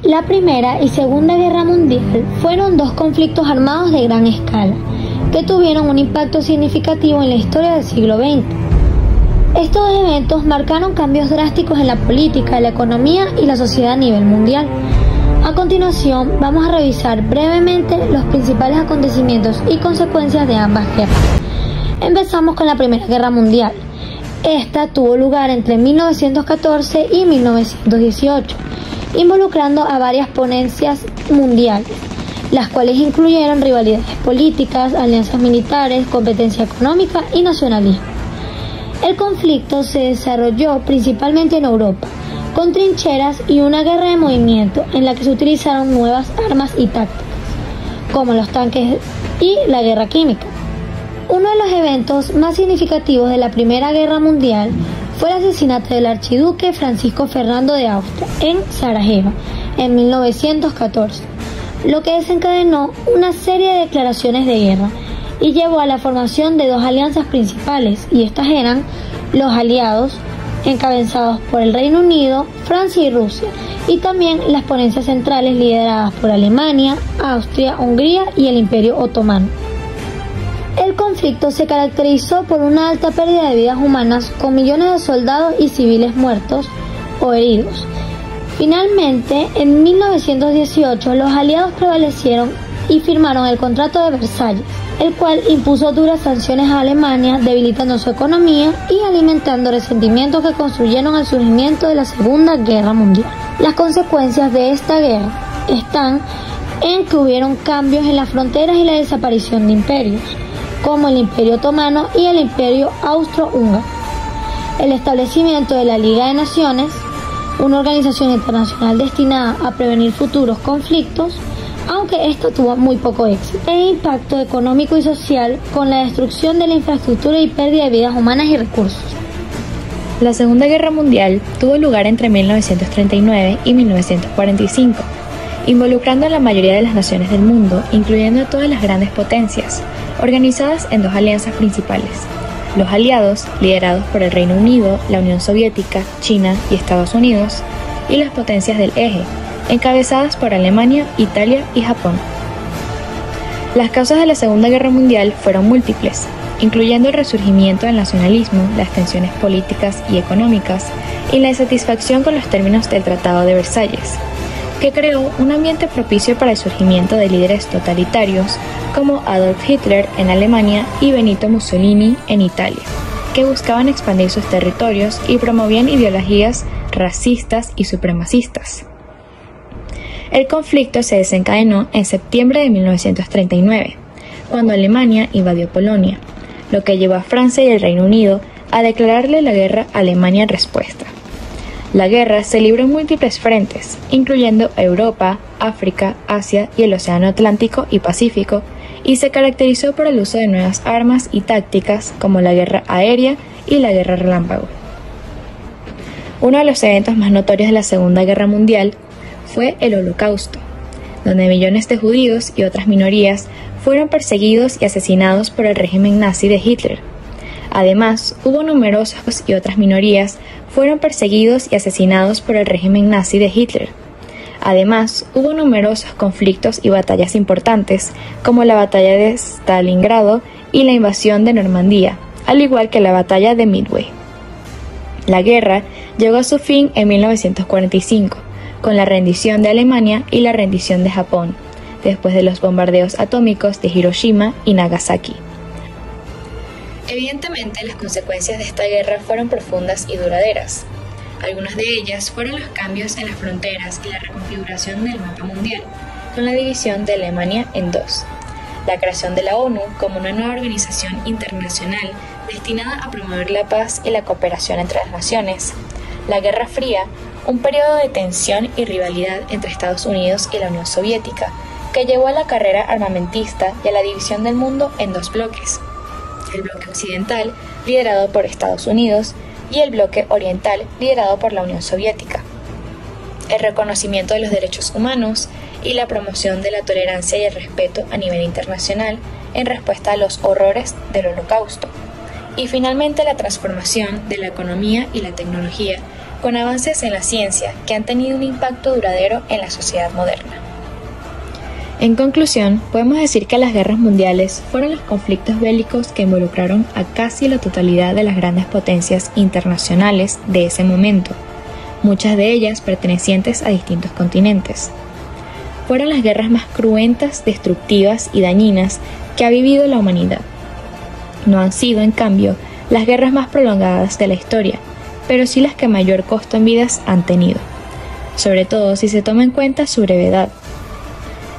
La Primera y Segunda Guerra Mundial fueron dos conflictos armados de gran escala, que tuvieron un impacto significativo en la historia del siglo XX. Estos dos eventos marcaron cambios drásticos en la política, la economía y la sociedad a nivel mundial. A continuación, vamos a revisar brevemente los principales acontecimientos y consecuencias de ambas guerras. Empezamos con la Primera Guerra Mundial. Esta tuvo lugar entre 1914 y 1918, involucrando a varias potencias mundiales, las cuales incluyeron rivalidades políticas, alianzas militares, competencia económica y nacionalismo. El conflicto se desarrolló principalmente en Europa, con trincheras y una guerra de movimiento en la que se utilizaron nuevas armas y tácticas, como los tanques y la guerra química. Uno de los eventos más significativos de la Primera Guerra Mundial fue el asesinato del archiduque Francisco Fernando de Austria en Sarajevo en 1914, lo que desencadenó una serie de declaraciones de guerra y llevó a la formación de dos alianzas principales, y estas eran los aliados, encabezados por el Reino Unido, Francia y Rusia, y también las potencias centrales lideradas por Alemania, Austria, Hungría y el Imperio Otomano. El conflicto se caracterizó por una alta pérdida de vidas humanas, con millones de soldados y civiles muertos o heridos. Finalmente, en 1918, los aliados prevalecieron y firmaron el Tratado de Versalles, el cual impuso duras sanciones a Alemania, debilitando su economía y alimentando resentimientos que construyeron el surgimiento de la Segunda Guerra Mundial. Las consecuencias de esta guerra están en que hubieron cambios en las fronteras y la desaparición de imperios, como el Imperio Otomano y el Imperio Austrohúngaro. El establecimiento de la Liga de Naciones, una organización internacional destinada a prevenir futuros conflictos, aunque esto tuvo muy poco éxito. El impacto económico y social con la destrucción de la infraestructura y pérdida de vidas humanas y recursos. La Segunda Guerra Mundial tuvo lugar entre 1939 y 1945, involucrando a la mayoría de las naciones del mundo, incluyendo a todas las grandes potencias, organizadas en dos alianzas principales: los aliados, liderados por el Reino Unido, la Unión Soviética, China y Estados Unidos, y las potencias del eje, encabezadas por Alemania, Italia y Japón. Las causas de la Segunda Guerra Mundial fueron múltiples, incluyendo el resurgimiento del nacionalismo, las tensiones políticas y económicas, y la insatisfacción con los términos del Tratado de Versalles, que creó un ambiente propicio para el surgimiento de líderes totalitarios como Adolf Hitler en Alemania y Benito Mussolini en Italia, que buscaban expandir sus territorios y promovían ideologías racistas y supremacistas. El conflicto se desencadenó en septiembre de 1939, cuando Alemania invadió Polonia, lo que llevó a Francia y el Reino Unido a declararle la guerra a Alemania en respuesta. La guerra se libró en múltiples frentes, incluyendo Europa, África, Asia y el Océano Atlántico y Pacífico, y se caracterizó por el uso de nuevas armas y tácticas como la guerra aérea y la guerra relámpago. Uno de los eventos más notorios de la Segunda Guerra Mundial fue el Holocausto, donde millones de judíos y otras minorías fueron perseguidos y asesinados por el régimen nazi de Hitler. Además, hubo numerosos y otras minorías fueron perseguidos y asesinados por el régimen nazi de Hitler. Además, hubo numerosos conflictos y batallas importantes, como la batalla de Stalingrado y la invasión de Normandía, al igual que la batalla de Midway. La guerra llegó a su fin en 1945, con la rendición de Alemania y la rendición de Japón, después de los bombardeos atómicos de Hiroshima y Nagasaki. Evidentemente, las consecuencias de esta guerra fueron profundas y duraderas. Algunas de ellas fueron los cambios en las fronteras y la reconfiguración del mapa mundial, con la división de Alemania en dos, la creación de la ONU como una nueva organización internacional destinada a promover la paz y la cooperación entre las naciones, la Guerra Fría, un periodo de tensión y rivalidad entre Estados Unidos y la Unión Soviética, que llevó a la carrera armamentista y a la división del mundo en dos bloques: el bloque occidental, liderado por Estados Unidos, y el bloque oriental, liderado por la Unión Soviética. El reconocimiento de los derechos humanos y la promoción de la tolerancia y el respeto a nivel internacional en respuesta a los horrores del Holocausto. Y finalmente la transformación de la economía y la tecnología con avances en la ciencia que han tenido un impacto duradero en la sociedad moderna. En conclusión, podemos decir que las guerras mundiales fueron los conflictos bélicos que involucraron a casi la totalidad de las grandes potencias internacionales de ese momento, muchas de ellas pertenecientes a distintos continentes. Fueron las guerras más cruentas, destructivas y dañinas que ha vivido la humanidad. No han sido, en cambio, las guerras más prolongadas de la historia, pero sí las que mayor costo en vidas han tenido, sobre todo si se toma en cuenta su brevedad.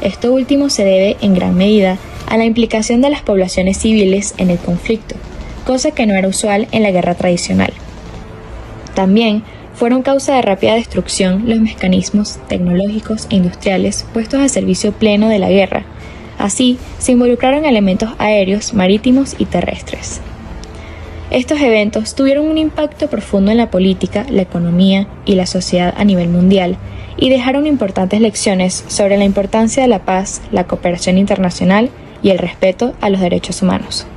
Esto último se debe, en gran medida, a la implicación de las poblaciones civiles en el conflicto, cosa que no era usual en la guerra tradicional. También fueron causa de rápida destrucción los mecanismos tecnológicos e industriales puestos al servicio pleno de la guerra. Así, se involucraron elementos aéreos, marítimos y terrestres. Estos eventos tuvieron un impacto profundo en la política, la economía y la sociedad a nivel mundial, y dejaron importantes lecciones sobre la importancia de la paz, la cooperación internacional y el respeto a los derechos humanos.